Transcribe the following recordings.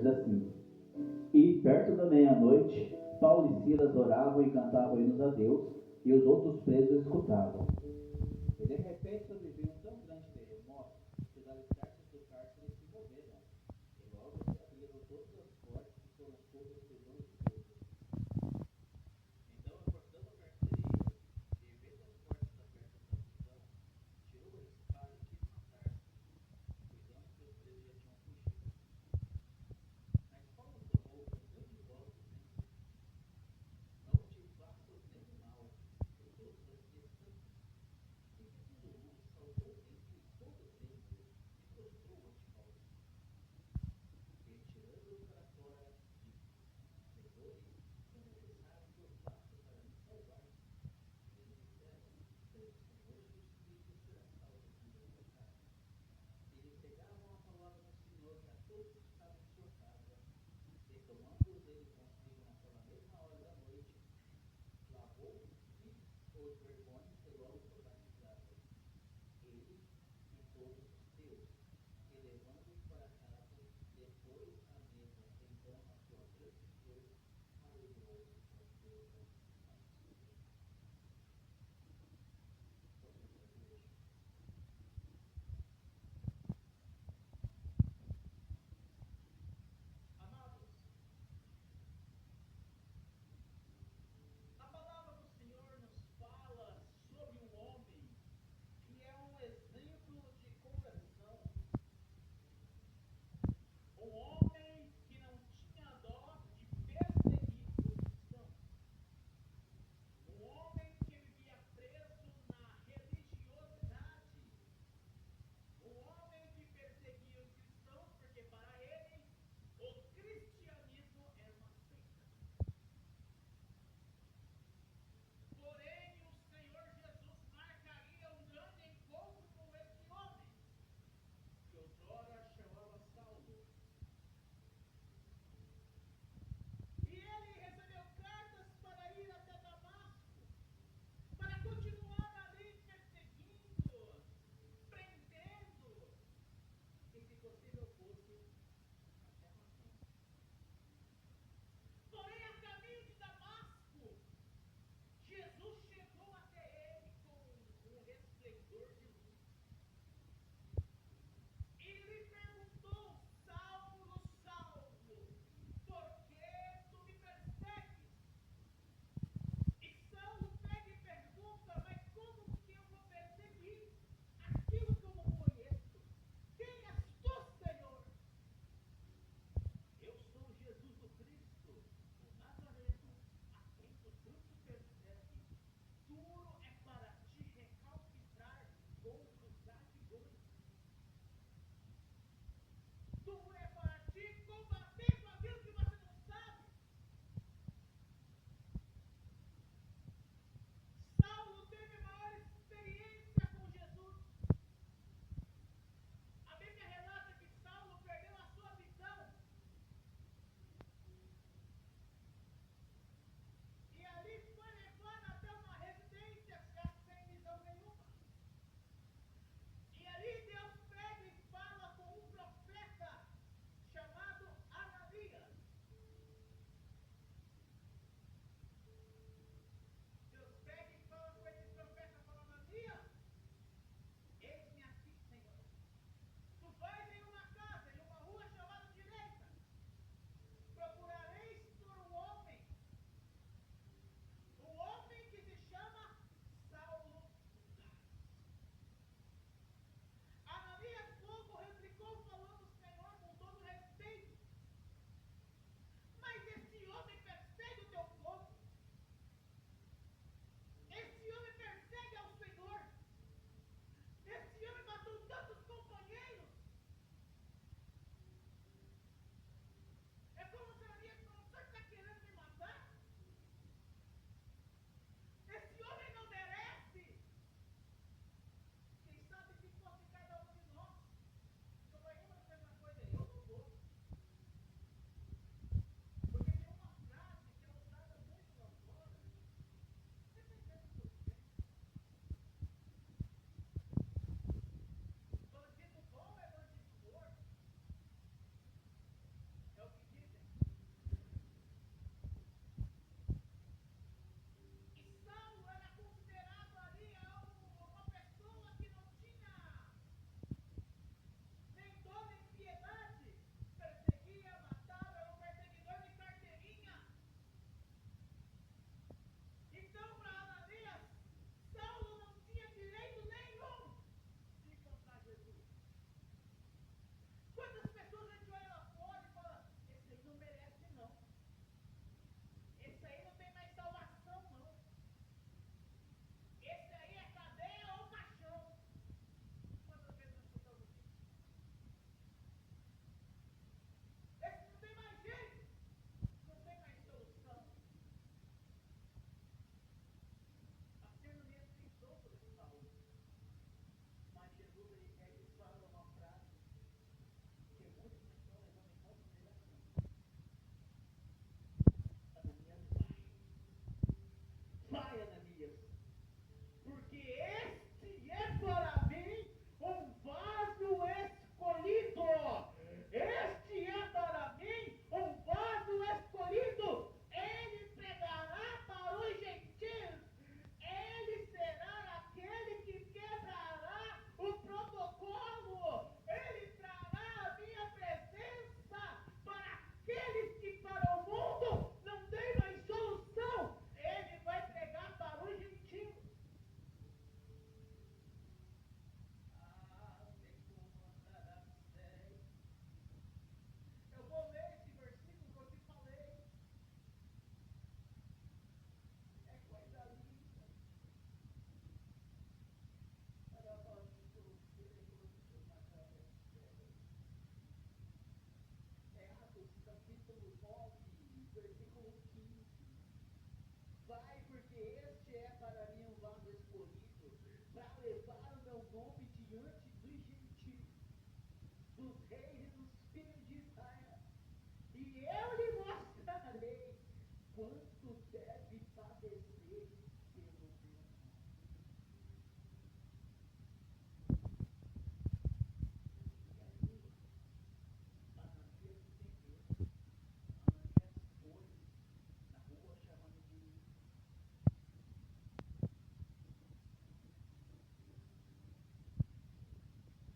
diz assim: E perto da meia-noite, Paulo e Silas oravam e cantavam hinos a Deus, e os outros presos escutavam. E de repente sobreveio um tão grande terremoto que os alicerces do cárcere se moveram, e logo se abriram todas as portas e foram todas prisões de Deus. Então, acordando o carcereiro, e vendo as portas abertas da prisão, tirou a espada e quis matar-se, cuidando que os presos já tinham fugido. Mas Paulo tomou com grande voz dizendo: Não te faças nenhum mal, porque os anciãos e pedindo luz, saltou dentre todos eles e prostrou ante Paulo. E tirando-os para fora, disse: Senhores, se é necessário que eu faça para me salvar? E eles disseram: Pelo Senhor Jesus Cristo será salvo tu e a tua casa. Eles pregavam a palavra do Senhor a todos que estavam em sua casa, e tomando-os ele consigo naquela mesma hora da noite, lavou-se os vergões e logo foi batizado, ele e todos os seus, e levando-os para casa, depois à mesa, então na sua grande dor, alegrou-se com Deus a Deus. Oremos à igreja. Amados, a palavra do Senhor nos fala versículo 15. Vai, porque este é para mim um vaso escolhido, para levar o meu nome diante dos gentios, dos reis e dos filhos de Israel. E eu lhe mostrarei quanto deve padecer pelo meu nome. E aí, Ananias entendeu. Ananias foi na rua chamando de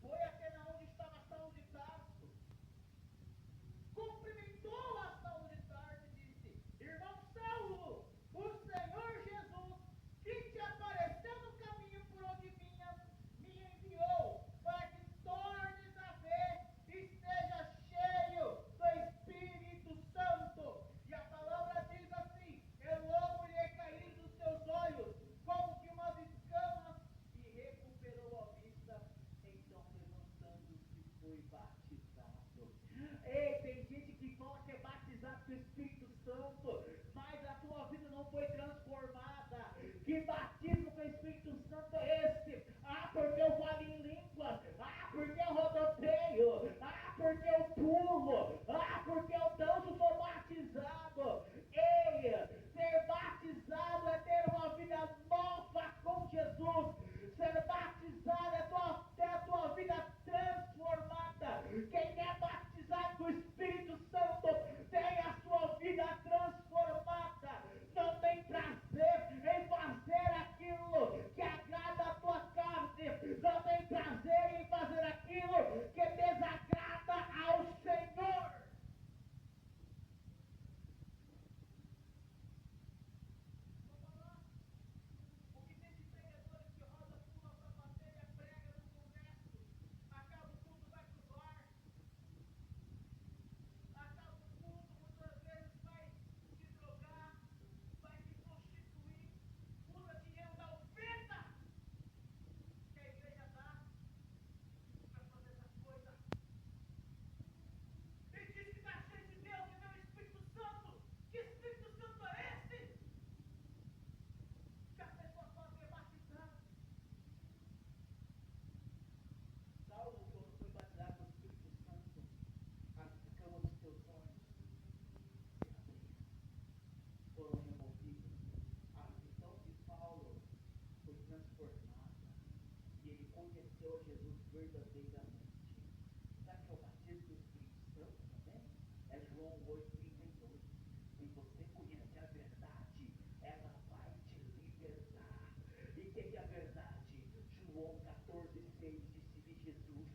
foi até onde estava Saulo de Tarso, cumprimentou a Saulo de Tarso e disse: Irmão Saulo, o Senhor Jesus, que te apareceu no caminho por onde vinhas, me enviou para que tornes a ver e esteja cheio do Espírito Santo. E a palavra diz assim: eu logo lhe caí dos seus olhos, como que umas escamas, e recuperou a vista. Então, levantando-se, foi batizado. Ei, tem gente que fala que é batizado com o Espírito Santo, mas a tua vida não foi transformada. Que batismo com o Espírito Santo é esse? Ah, porque eu falo em línguas. Ah, porque eu rodopeio. Ah, porque eu pulo. Ah, porque eu danço, sou batizado. Ei, ser batizado é ter uma vida nova com Jesus. Ser batizado é ter a tua vida transformada. Quem é batizado com o Espírito Santo tem a sua vida transformada. Não tem prazer em fazer aquilo que agrada a tua carne. Não tem prazer em fazer aquilo que desagrada ao Senhor. O que tem de pregadores que roda, pula pra plateia, prega no congresso, acaba o culto, vai pro bar, acaba o culto, muitas vezes vai se drogar, vai se prostituir, usa dinheiro da oferta que a igreja dá para fazer essas coisas. E diz que está cheio de Deus, e meu Espírito Santo. Que Espírito Santo é esse? Que a pessoa só vê batizado. Saulo, quando foi batizado com o Espírito Santo, as escamas dos seus olhos se abriram, foram removidas. A visão de Saulo foi transformada e ele conheceu a Jesus verdadeiramente. Sabe que é o batismo do Espírito Santo também? É João 8,32. Se você conhece a verdade, ela vai te libertar. E o que é a verdade? João 14,6 disse-lhe Jesus: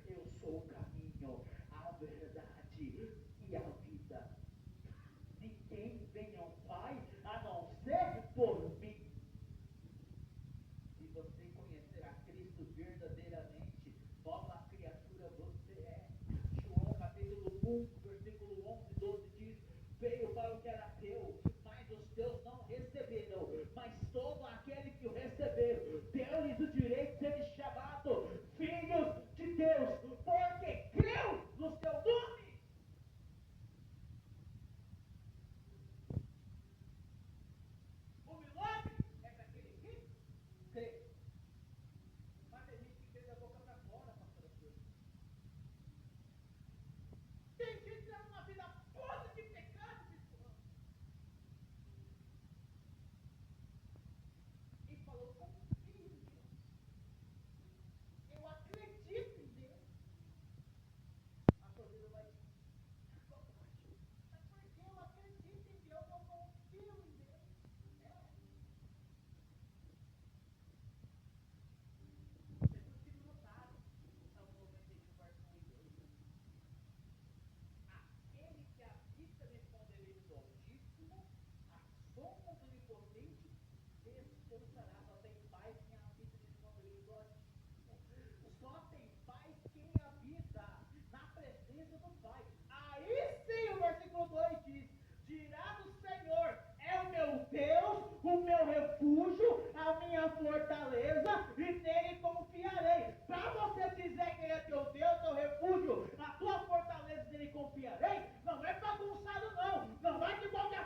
eu sou o caminho, a verdade e a vida. Ninguém vem ao Pai a não ser por mim. Se você conhecer a Cristo verdadeiramente, nova criatura você é. João capítulo 1, versículo 11, 12 diz: veio para o que era teu, mas os teus não receberam. Mas todo aquele que o receber, deu-lhes o direito de serem chamados filhos de Deus, porque creu no seu nome. O milagre é para aquele que crê. Mas tem gente que crê da boca para fora, pastor Antônio. Tem gente que tem uma vida podre de pecado, bispo. E falou: confio em Deus. Eu acredito em Deus. A sua vida vai. Mas porque eu acredito em Deus, eu confio em Deus. É. Jesus que notaram. O Salmo 91, versículo 2. Aquele que habita no esconderijo do Altíssimo, a sombra do Onipotente, descansará. Só tem paz quem habita no esconderijo do Altíssimo. Só tem paz quem habita na presença do Pai. Aí sim o versículo 2 diz: dirá do Senhor, é o meu Deus, o meu refúgio, a minha fortaleza, e nele confiarei. Para você dizer que ele é teu Deus, teu refúgio, a tua fortaleza, nele confiarei, não é bagunçado não. Não vai de qualquer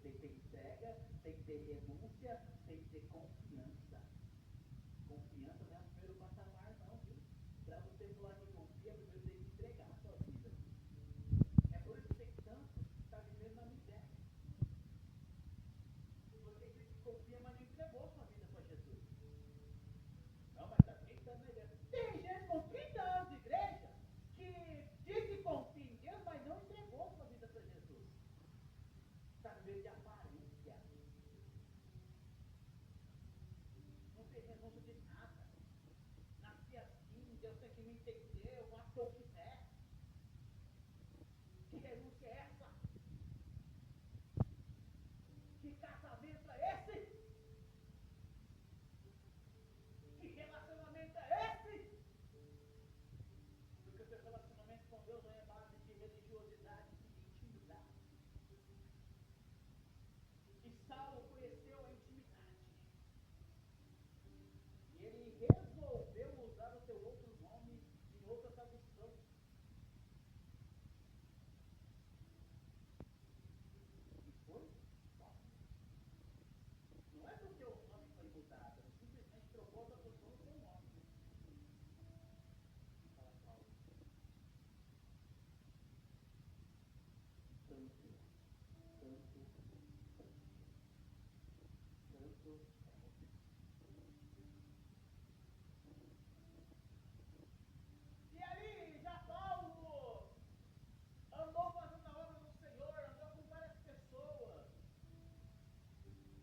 Tem que ter entrega, tem que ter renúncia, tem que ter confiança. Confiança não é o primeiro patamar, não, viu? Para você falar que confia, primeiro tem que entregar a sua vida. É por isso que tem tanto que está vivendo na miséria. Porque diz que confia, mas não entregou sua vida para Jesus. Não, mas está tentando na igreja. Tem gente com 30 anos de igreja que diz que confia em Deus, mas não entregou sua vida para Jesus. Está vivendo de aparência. Não tem renúncia de nada. Nasci assim, Deus tem que me entender, eu faço o que eu quiser. Que renúncia é essa? Que casamento é esse? Que relacionamento é esse? Porque o seu relacionamento com Deus não é base de religiosidade e intimidade. E Saulo conheceu a intimidade. E ele resolveu usar o seu outro nome em outra tradução. E foi Paulo. Não é porque o nome foi mudado, ele simplesmente trocou outra função do seu nome. Fala Paulo. Tanto, tanto, tanto. E ali, já Paulo andou fazendo a obra do Senhor, andou com várias pessoas.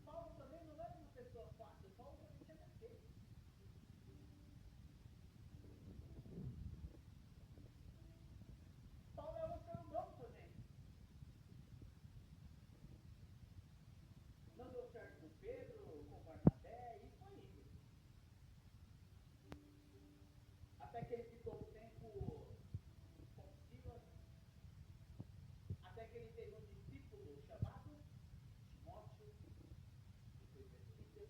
Paulo também não era uma pessoa fácil, Paulo também tinha defeito. Paulo era um ser humano também. Não deu certo com Pedro, com Barnabé, e foi indo. Até que ele ficou um tempo com Silas, até que ele teve um discípulo chamado Timóteo, que foi perseguido.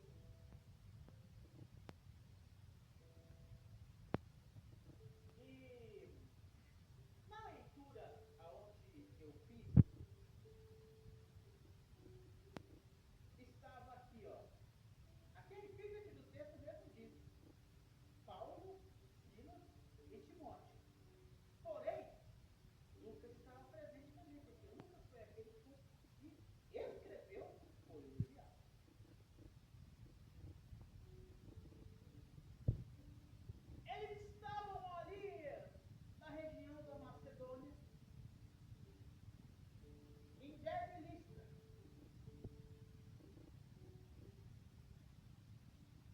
E na leitura aonde eu fiz, estava aqui, ó. Aquele epígrafe do texto mesmo diz: Paulo, Silas e Timóteo. Porém, Lucas estava presente também, porque Lucas foi aquele que escreveu, foi o enviado. Eles estavam ali na região da Macedônia, em Derbe e Listra,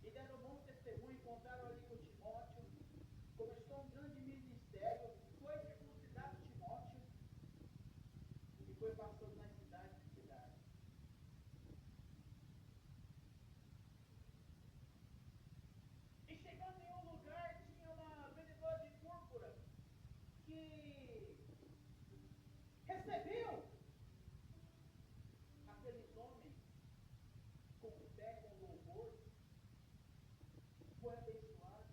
e deram bom testemunho, encontraram ali com Timóteo, começou um grande ministério, foi circuncidado Timóteo, e foi passando nas cidades e cidades. E chegando em um lugar, tinha uma vendedora de púrpura que recebeu aqueles homens com fé, com louvor, foi abençoado.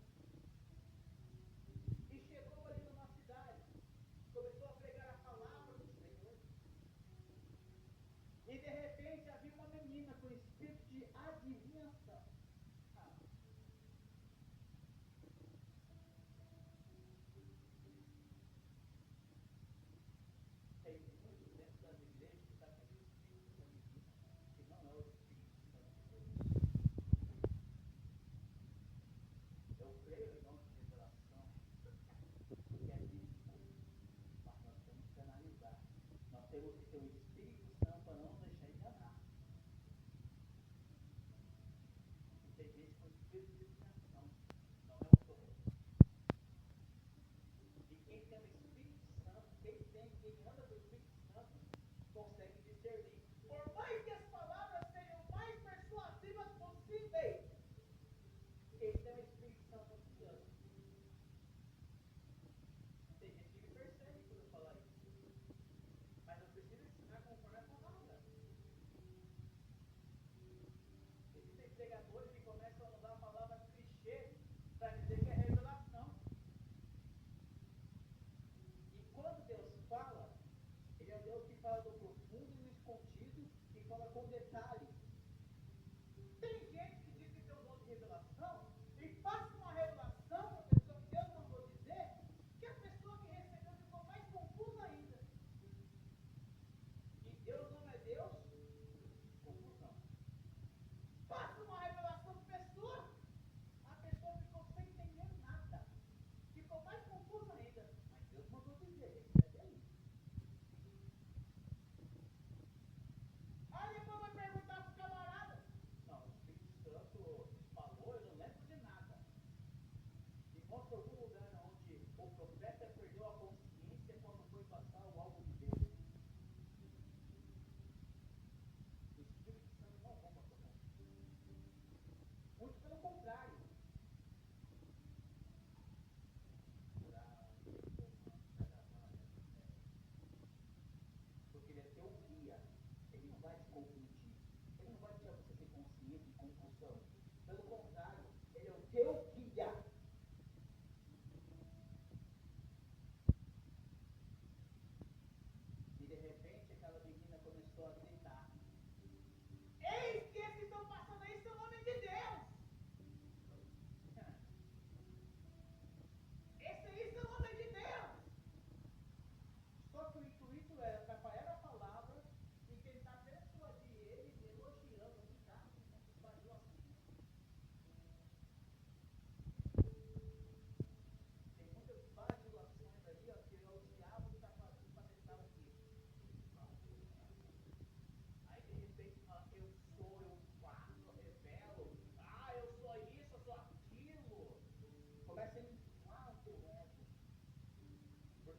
E chegou ali numa cidade, começou a pregar a palavra do Senhor. E de repente havia uma menina com espírito de adivinhação. Ah, tem muitos dentro das igrejas que está com esse espírito da menina, que não é o Espírito Santo de Deus. Eu creio, irmãos, de revelação, que é bíblico, mas nós temos que analisar. Nós temos que ter o Espírito Santo para não deixar enganar. E tem gente com espírito de adivinhação, não é o correto. E quem tem o Espírito Santo, quem anda com o Espírito Santo, consegue discernir. Por mais que as palavras sejam mais persuasivas possíveis, quem tem o Espírito Santo se ama. Tem gente que me persegue quando eu falar isso. Mas eu preciso ensinar conforme a palavra. Existem pregadores que começam a usar a palavra clichê para dizer que é revelação. E quando Deus fala, Ele é o Deus que fala do profundo e do escondido e fala com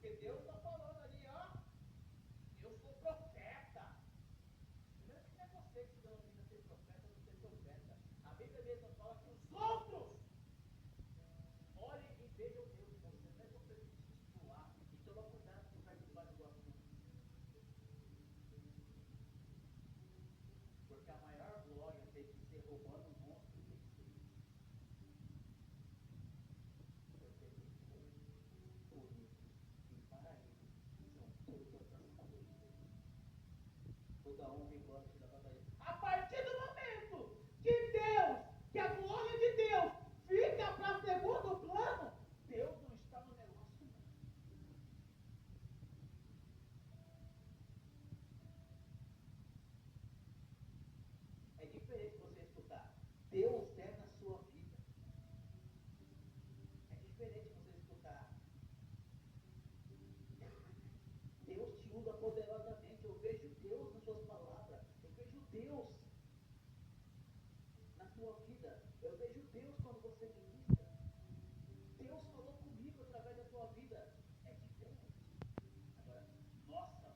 Porque Deus está falando ali, ó, eu sou profeta. Primeiro que não é você que se denomina ser profeta ou ser profeta. A Bíblia mesmo fala que os outros olhem e vejam Deus em você. Não é você que se estimular. E toma cuidado com o participar do assunto. Porque a maior glória tem que ser roubando o monstro que tem que ser. Porque ele foi por isso e para ele são todas as coisas. Toda honra e glória se dá para ele. A partir do momento que a glória de Deus fica para segundo plano, Deus não está no negócio, não. É diferente você escutar Deus é na sua vida. É diferente você escutar Deus te usa poderosamente. Eu vejo Deus nas suas palavras. Eu vejo Deus na sua vida. Eu vejo Deus quando você ministra. Deus falou comigo através da sua vida. É diferente. Agora, nossa,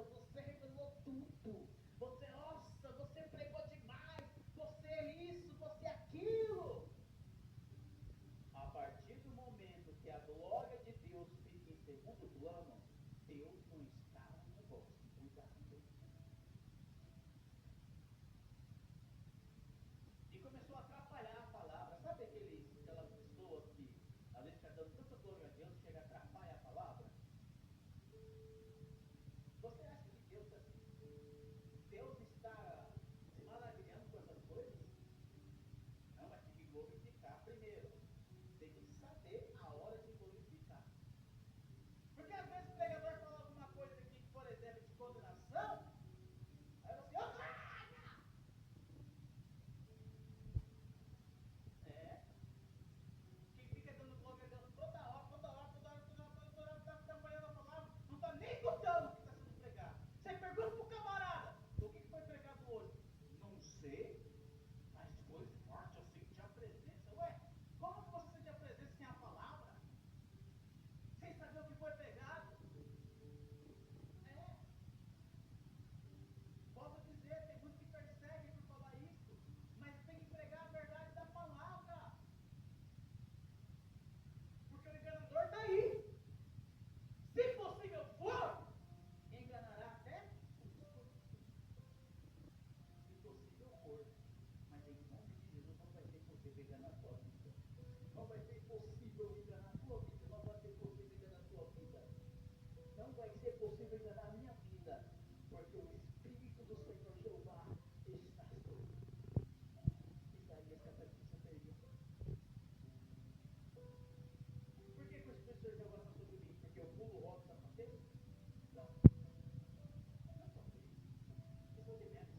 você revelou tudo. Você pregou demais. Você é isso, você é aquilo. A partir do momento que a glória de Deus fica em segundo plano, Deus não está no negócio. Cuidado. E começou a atrapalhar a palavra. Sabe aquelas pessoas que às vezes ficam dando tanta glória a Deus, chega a atrapalhar a palavra? Você acha que Deus está se maravilhando com essas coisas? Não, mas tem que glorificar primeiro. Tem que saber a hora de glorificar. Porque às vezes o pregador fala alguma coisa aqui, por exemplo, de condenação, aí você, é, quem fica dando glória a Deus toda hora, está acompanhando a palavra, não está nem escutando o que está sendo pregado. Você pergunta para o camarada, o que foi pregado hoje? Não sei, mas foi forte, eu senti a presença. Ué, como que você sente a presença sem a palavra? Sem saber o que foi pregado? É. Volto a dizer, tem muitos que perseguem por falar isso, mas tem que pregar a verdade da palavra. Porque o enganador está aí. Se possível for, enganará até os escolhidos. Se possível for, mas em nome de Jesus não vai ser possível enganar a tua vida. Não vai ser possível enganar a tua vida. Não vai ser possível enganar a tua vida. Não vai ser possível enganar a minha vida. Porque o Espírito do Senhor Jeová está sobre mim. Isaías capítulo 61. Por que o Espírito do Senhor Jeová está sobre mim? Porque eu pulo o rock da fronteira? Não. Não só por isso. Isso é de menos.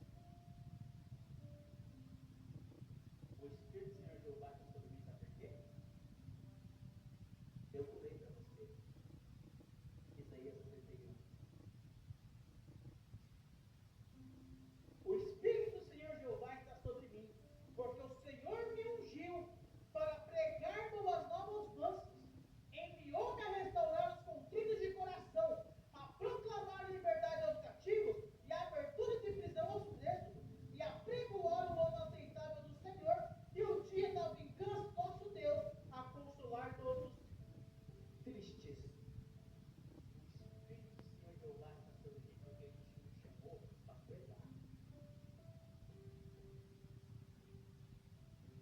O Espírito do Senhor Jeová está sobre mim, sabe por quê? Eu vou ler para você. Isaías 61. O Espírito do Senhor Jeová está sobre mim, porque o Senhor me ungiu para pregar boas novas aos mansos, enviou-me a restaurar os contritos de coração, a proclamar liberdade aos cativos e a abertura de prisão aos presos, e a pregoar o ano aceitável do Senhor e o dia da vingança do nosso Deus, a consolar todos os tristes. O Espírito do Senhor Jeová está sobre mim, porque Ele me chamou para pregar.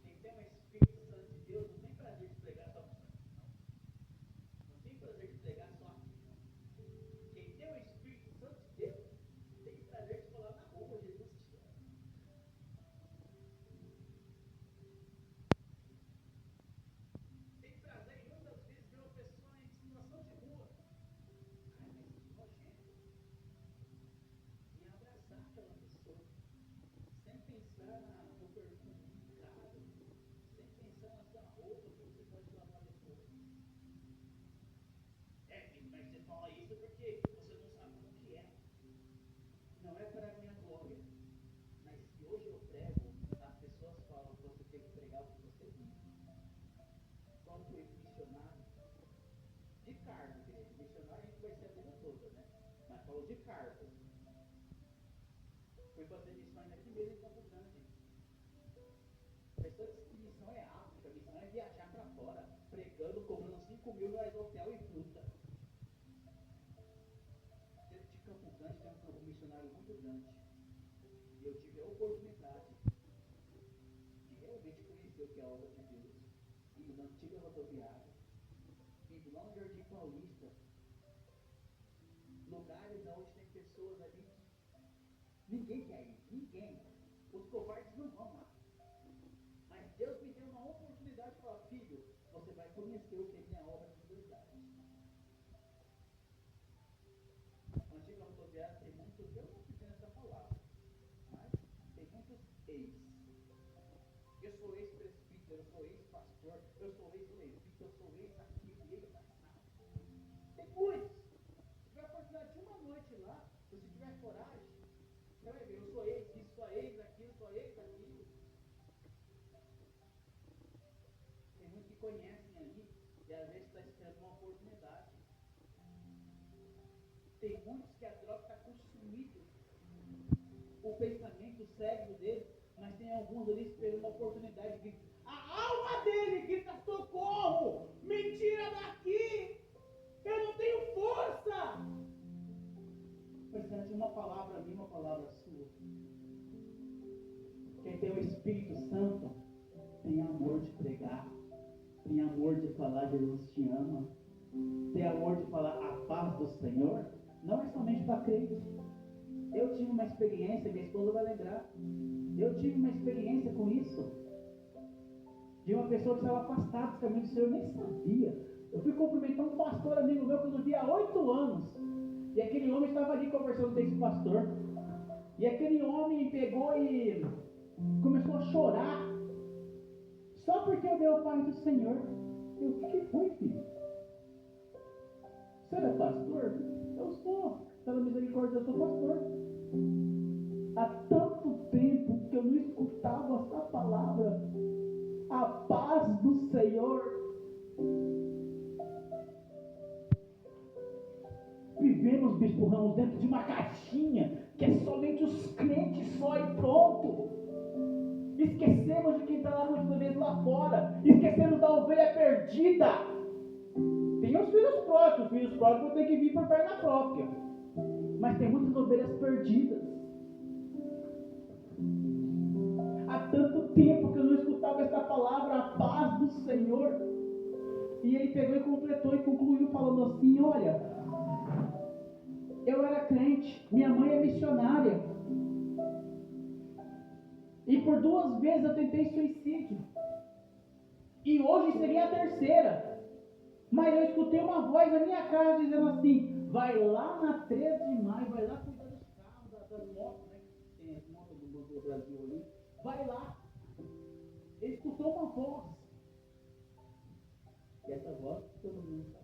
Quem tem o Espírito Santo de Deus não tem prazer de pregar só para os santos, não. Não tem prazer de pregar só aqui, não. Quem tem o Espírito Santo de Deus tem prazer de falar na rua, Jesus te ama. Tem prazer em muitas vezes ver uma pessoa em situação de rua. Ai, mas que nojento. E abraçar aquela pessoa. Sem pensar no perfume caro. Sem pensar na sua roupa que você pode lavar depois. Mas você fala isso porque você não sabe como que é. Não é para a minha glória. Mas se hoje eu prego, as pessoas falam que você tem que pregar o que você vive. Quando foi missionário, 5.000 reais no hotel e fruta. Dentro de Campo Grande tem um campo missionário muito grande. E eu tive a oportunidade de realmente conhecer o que é a obra de Deus. Indo na antiga rodoviária, indo lá no Jardim Paulista, lugares onde tem pessoas ali que ninguém quer ir, ninguém. Os covardes não vão lá. Mas Deus me deu uma oportunidade de falar, filho, você vai conhecer o que é minha obra de verdade. A antiga rodoviária tem muitos, eu não pedi essa palavra, mas tem muitos ex. Eu sou ex-presbítero, eu sou ex-pastor, eu sou ex-levita, eu sou ex-aquilo, ex-assado. Tem muitos. Se tiver a oportunidade de uma noite lá, se você tiver coragem, você vai ver, eu sou ex, isso, sou ex, aquilo, sou ex, aquilo. Tem muitos que conhecem ali e às vezes está esperando uma oportunidade. Tem muitos que a droga está consumindo o pensamento, o cérebro dele, mas tem alguns ali esperando uma oportunidade de gritar. A alma dele grita socorro! Me tira daqui! Eu não tenho força! Precisando de uma palavra minha, uma palavra sua. Quem tem o Espírito Santo tem amor de pregar, tem amor de falar Jesus te ama, tem amor de falar a paz do Senhor. Não é somente para crente. Eu tive uma experiência, minha esposa vai lembrar. Eu tive uma experiência com isso. De uma pessoa que estava afastada do caminho do Senhor, eu nem sabia. Eu fui cumprimentar um pastor amigo meu que eu não via há 8 anos. E aquele homem estava ali conversando com esse pastor. E aquele homem pegou e começou a chorar. Só porque eu dei o Pai do Senhor. O que foi, filho? Você é pastor? Eu sou. Pela misericórdia, eu sou pastor. Há tanto tempo que eu não escutava essa palavra. A paz do Senhor. Vivemos, Bispo Ramos, dentro de uma caixinha que é somente os crentes só e pronto. Esquecemos de quem está lá muitas vezes lá fora. Esquecemos da ovelha perdida. Tem os filhos pródigos têm que vir por perna própria. Mas tem muitas ovelhas perdidas. Há tanto tempo que eu não escutava essa palavra, a paz do Senhor. E ele pegou e completou e concluiu falando assim, olha, eu era crente, minha mãe é missionária. E por 2 vezes eu tentei suicídio. E hoje seria a 3ª. Mas eu escutei uma voz na minha casa dizendo assim, vai lá na 13 de maio, vai lá cuidar dos carros, das motos, né? Tem as motos do Banco do Brasil ali. Vai lá. Ele escutou uma voz. E essa voz todo mundo sabe.